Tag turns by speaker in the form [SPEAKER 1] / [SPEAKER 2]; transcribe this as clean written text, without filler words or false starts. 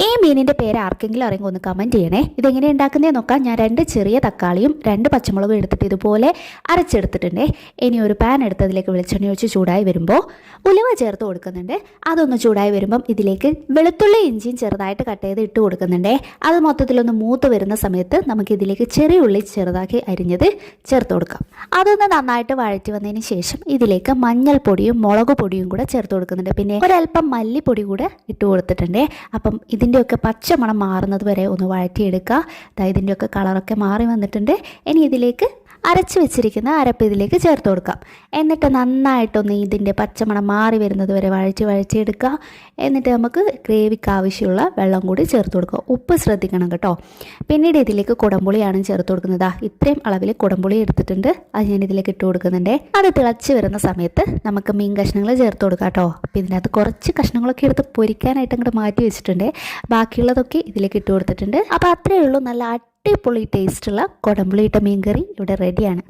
[SPEAKER 1] ഈ മീനിൻ്റെ പേര് ആർക്കെങ്കിലും അറിയുമ്പോൾ ഒന്ന് കമൻറ്റ് ചെയ്യണേ. ഇതെങ്ങനെ ഉണ്ടാക്കുന്നതെന്ന് നോക്കാം. ഞാൻ 2 ചെറിയ തക്കാളിയും 2 പച്ചമുളകും എടുത്തിട്ട് ഇതുപോലെ അരച്ചെടുത്തിട്ടുണ്ട്. ഇനി ഒരു പാൻ എടുത്ത് അതിലേക്ക് വെളിച്ചെണ്ണ ഒഴിച്ച് ചൂടായി വരുമ്പോൾ ഉലുവ ചേർത്ത് കൊടുക്കുന്നുണ്ട്. അതൊന്ന് ചൂടായി വരുമ്പം ഇതിലേക്ക് വെളുത്തുള്ളി ഇഞ്ചിയും ചെറുതായിട്ട് കട്ട് ചെയ്ത് ഇട്ട് കൊടുക്കുന്നുണ്ട്. അത് മൊത്തത്തിലൊന്ന് മൂത്ത് വരുന്ന സമയത്ത് നമുക്ക് ഇതിലേക്ക് ചെറിയ ഉള്ളി ചെറുതാക്കി അരിഞ്ഞത് ചേർത്ത് കൊടുക്കാം. അതൊന്ന് നന്നായിട്ട് വഴറ്റി വന്നതിന് ശേഷം ഇതിലേക്ക് മഞ്ഞൾപ്പൊടിയും മുളക് പൊടിയും കൂടെ ചേർത്ത് കൊടുക്കുന്നുണ്ട്. പിന്നെ ഒരല്പം മല്ലിപ്പൊടി കൂടെ ഇട്ട് കൊടുത്തിട്ടുണ്ട്. അപ്പം ഇതിൻ്റെയൊക്കെ പച്ചമണം മാറുന്നത് വരെ ഒന്ന് വഴറ്റിയെടുക്കുക. ഇതിൻ്റെയൊക്കെ കളറൊക്കെ മാറി വന്നിട്ടുണ്ട്. ഇനി ഇതിലേക്ക് അരച്ച് വെച്ചിരിക്കുന്ന അരപ്പ് ഇതിലേക്ക് ചേർത്ത് കൊടുക്കാം. എന്നിട്ട് നന്നായിട്ടൊന്ന് ഇതിൻ്റെ പച്ചമണം മാറി വരുന്നത് വരെ വഴറ്റിയെടുക്കുക. എന്നിട്ട് നമുക്ക് ഗ്രേവിക്ക് ആവശ്യമുള്ള വെള്ളം കൂടി ചേർത്ത് കൊടുക്കുക. ഉപ്പ് ശ്രദ്ധിക്കണം കേട്ടോ. പിന്നീട് ഇതിലേക്ക് കുടംപുളിയാണ് ചേർത്ത് കൊടുക്കുന്നത്. ഇത്രയും അളവിൽ കുടംപുളി എടുത്തിട്ടുണ്ട്. അത് ഞാൻ ഇതിലേക്ക് ഇട്ട് കൊടുക്കുന്നുണ്ട്. അത് തിളച്ച് വരുന്ന സമയത്ത് നമുക്ക് മീൻ കഷ്ണങ്ങൾ ചേർത്ത് കൊടുക്കാം കേട്ടോ. അപ്പോൾ ഇതിനകത്ത് കുറച്ച് കഷ്ണങ്ങളൊക്കെ എടുത്ത് പൊരിക്കാനായിട്ട് അങ്ങോട്ട് മാറ്റി വെച്ചിട്ടുണ്ട്. ബാക്കിയുള്ളതൊക്കെ ഇതിലേക്ക് ഇട്ട് കൊടുത്തിട്ടുണ്ട്. അപ്പോൾ അത്രയേ ഉള്ളൂ. നല്ല അടിപൊളി ടേസ്റ്റുള്ള കുടംപുളിയിട്ട മീൻ കറി ഇവിടെ റെഡിയാണ്.